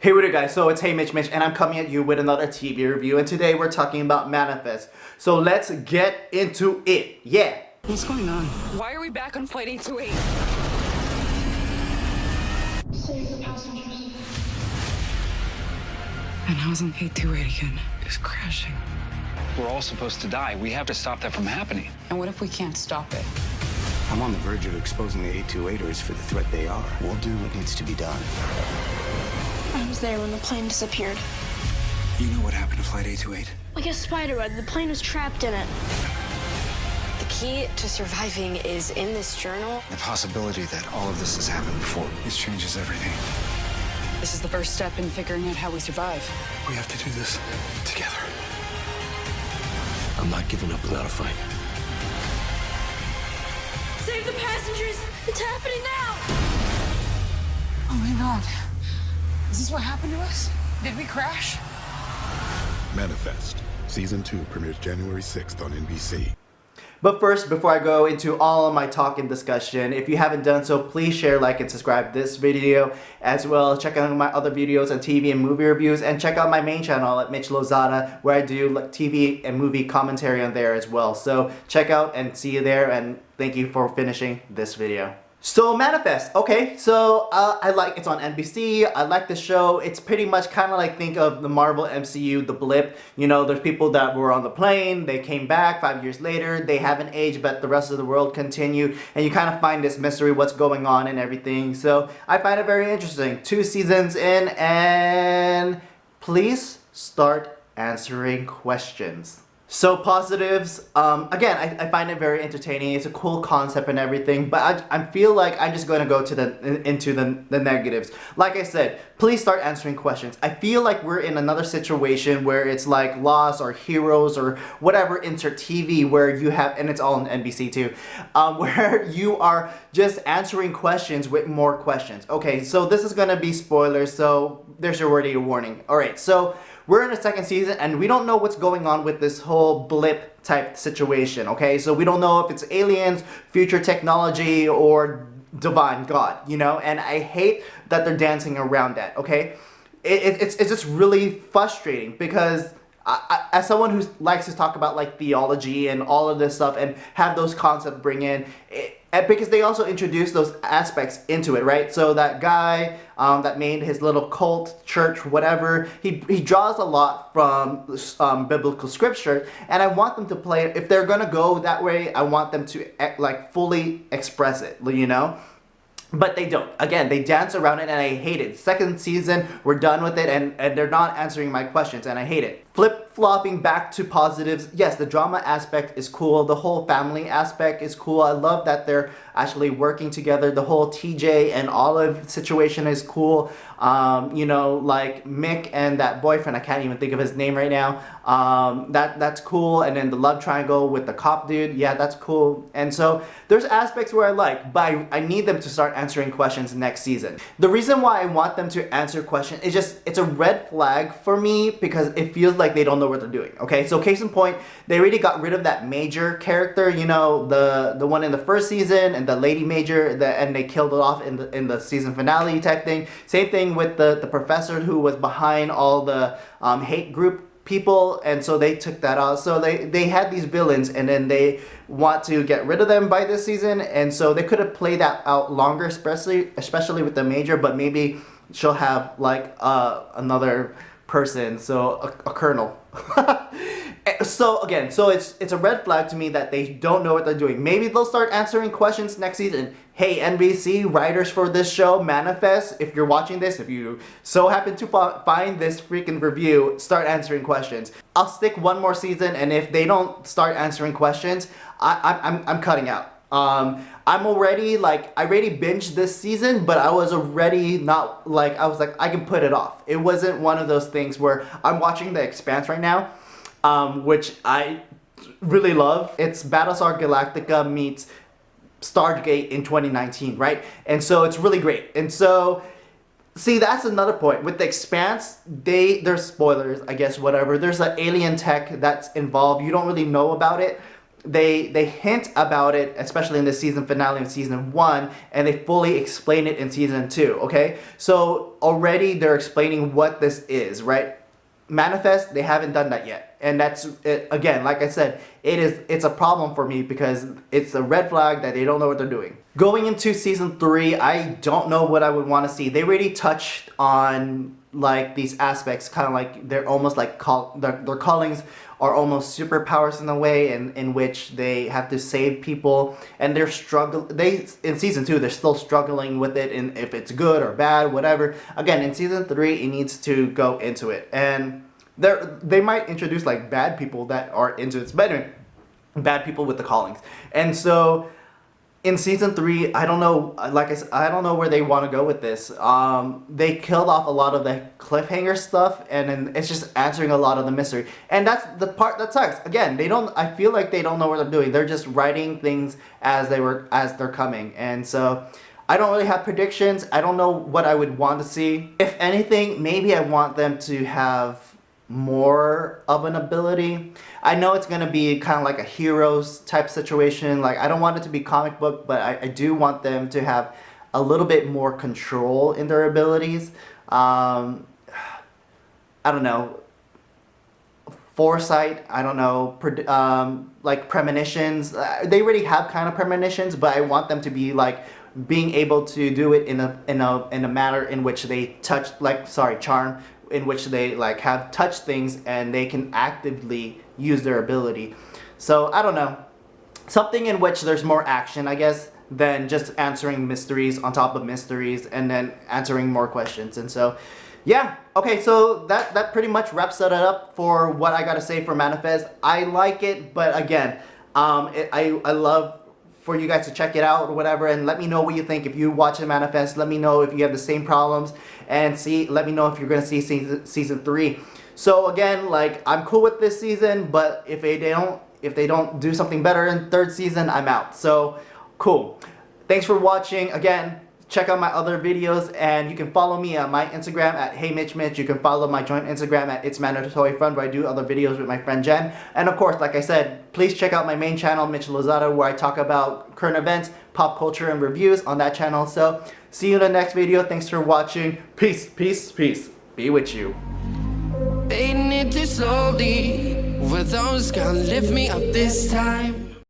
Hey, what up guys, so it's Haymitchmitch and I'm coming at you with another TV review, and today we're talking about Manifest. So let's get into it, yeah! What's going on? Why are we back on flight 828? Save the passengers. And how's on 828 again? It's crashing. We're all supposed to die. We have to stop that from happening. And what if we can't stop it? I'm on the verge of exposing the 828ers for the threat they are. We'll do what needs to be done. I was there when the plane disappeared. You know what happened to Flight 828? Like a spider web, the plane was trapped in it. The key to surviving is in this journal. The possibility that all of this has happened before. This changes everything. This is the first step in figuring out how we survive. We have to do this together. I'm not giving up without a fight. Save the passengers! It's happening now! Oh my god. Is this what happened to us? Did we crash? Manifest. Season 2 premieres January 6th on NBC. But first, before I go into all of my talk and discussion, if you haven't done so, please share, like, and subscribe this video as well. Check out my other videos on TV and movie reviews, and check out my main channel at Mitch Lozada, where I do TV and movie commentary on there as well. So check out and see you there, and thank you for finishing this video. So Manifest, okay, so it's on NBC, I like the show. It's pretty much kind of like, think of the Marvel MCU, the blip. You know, there's people that were on the plane, they came back 5 years later, they haven't aged, but the rest of the world continued, and you kind of find this mystery, what's going on and everything. So I find it very interesting. 2 seasons in, and please start answering questions. So positives, again, I find it very entertaining. It's a cool concept and everything, but I feel like I'm just going to go to into the negatives. Like I said, please start answering questions. I feel like we're in another situation where it's like Lost or Heroes or whatever, insert TV, where you have, and it's all on NBC too, where you are just answering questions with more questions. Okay, so this is going to be spoilers, so there's already a warning. Alright, so we're in the 2nd season and we don't know what's going on with this whole blip type situation, okay? So we don't know if it's aliens, future technology, or divine God, you know? And I hate that they're dancing around that, okay? It's just really frustrating because as someone who likes to talk about like theology and all of this stuff and have those concepts bring in, because they also introduce those aspects into it, right? So that guy that made his little cult, church, whatever, he draws a lot from biblical scripture, and I want them to play it. If they're gonna go that way, I want them to like fully express it, you know? But they don't. Again, they dance around it and I hate it. 2nd season, we're done with it, and they're not answering my questions and I hate it. Flip-flopping back to positives, yes, the drama aspect is cool. The whole family aspect is cool. I love that they're actually working together. The whole TJ and Olive situation is cool. You know, like Mick and that boyfriend, I can't even think of his name right now. That's cool. And then the love triangle with the cop dude, yeah, that's cool. And so there's aspects where I like, but I need them to start answering questions next season. The reason why I want them to answer questions is just, it's a red flag for me because it feels like they don't know what they're doing, okay? So case in point, they already got rid of that Major character, you know, the one in the 1st season, and the lady Major, and they killed it off in the season finale type thing. Same thing with the professor who was behind all the hate group people, and so they took that out. So they had these villains, and then they want to get rid of them by this season, and so they could have played that out longer, especially with the Major, but maybe she'll have like another person, so a colonel. So again, so it's a red flag to me that they don't know what they're doing. Maybe they'll start answering questions next season. Hey, NBC writers for this show, Manifest, if you're watching this, if you so happen to find this freaking review, start answering questions. I'll stick one more season, and if they don't start answering questions, I'm cutting out. I'm already like, I already binged this season, but I was already not like, I was like, I can put it off. It wasn't one of those things where I'm watching The Expanse right now, which I really love. It's Battlestar Galactica meets Stargate in 2019, right? And so it's really great. And so, see, that's another point. With The Expanse, there's spoilers, I guess, whatever. There's an alien tech that's involved. You don't really know about it. they hint about it, especially in the season finale of season 1, and they fully explain it in season 2, okay? So already they're explaining what this is, right? Manifest, they haven't done that yet. And that's, again, like I said, it's a problem for me because it's a red flag that they don't know what they're doing. Going into season 3, I don't know what I would want to see. They already touched on like these aspects, kind of like they're almost like their callings are almost superpowers in a way, in which they have to save people, and they're in season 2 they're still struggling with it, and if it's good or bad, whatever. Again, in season 3 it needs to go into it, and they might introduce like bad people that are into it, better bad people with the callings. And so in season 3, I don't know, like I said, I don't know where they want to go with this. They killed off a lot of the cliffhanger stuff, and then it's just answering a lot of the mystery. And that's the part that sucks. Again, I feel like they don't know what they're doing. They're just writing things as they're coming. And so I don't really have predictions. I don't know what I would want to see. If anything, maybe I want them to have more of an ability. I know it's gonna be kind of like a heroes type situation. Like, I don't want it to be comic book, but I do want them to have a little bit more control in their abilities. I don't know, foresight, I don't know, like premonitions. They already have kind of premonitions, but I want them to be like being able to do it in a manner in which they charm, in which they like have touched things and they can actively use their ability. So I don't know, something in which there's more action, I guess, than just answering mysteries on top of mysteries and then answering more questions. And so yeah, okay, so that pretty much wraps it up for what I gotta say for Manifest. I like it, but again, I love for you guys to check it out or whatever, and let me know what you think. If you watch the Manifest, let me know if you have the same problems, and let me know if you're gonna see season 3. So again, like, I'm cool with this season, but if they don't do something better in 3rd season, I'm out. So cool. Thanks for watching. Again, check out my other videos, and you can follow me on my Instagram at Haymitchmitch. You can follow my joint Instagram at It's Mandatory Fun, where I do other videos with my friend Jen. And of course, like I said, please check out my main channel, Mitch Lozada, where I talk about current events, pop culture, and reviews on that channel. So see you in the next video. Thanks for watching. Peace, peace, peace. Be with you. Fading it too slowly. Were those gonna lift me up this time?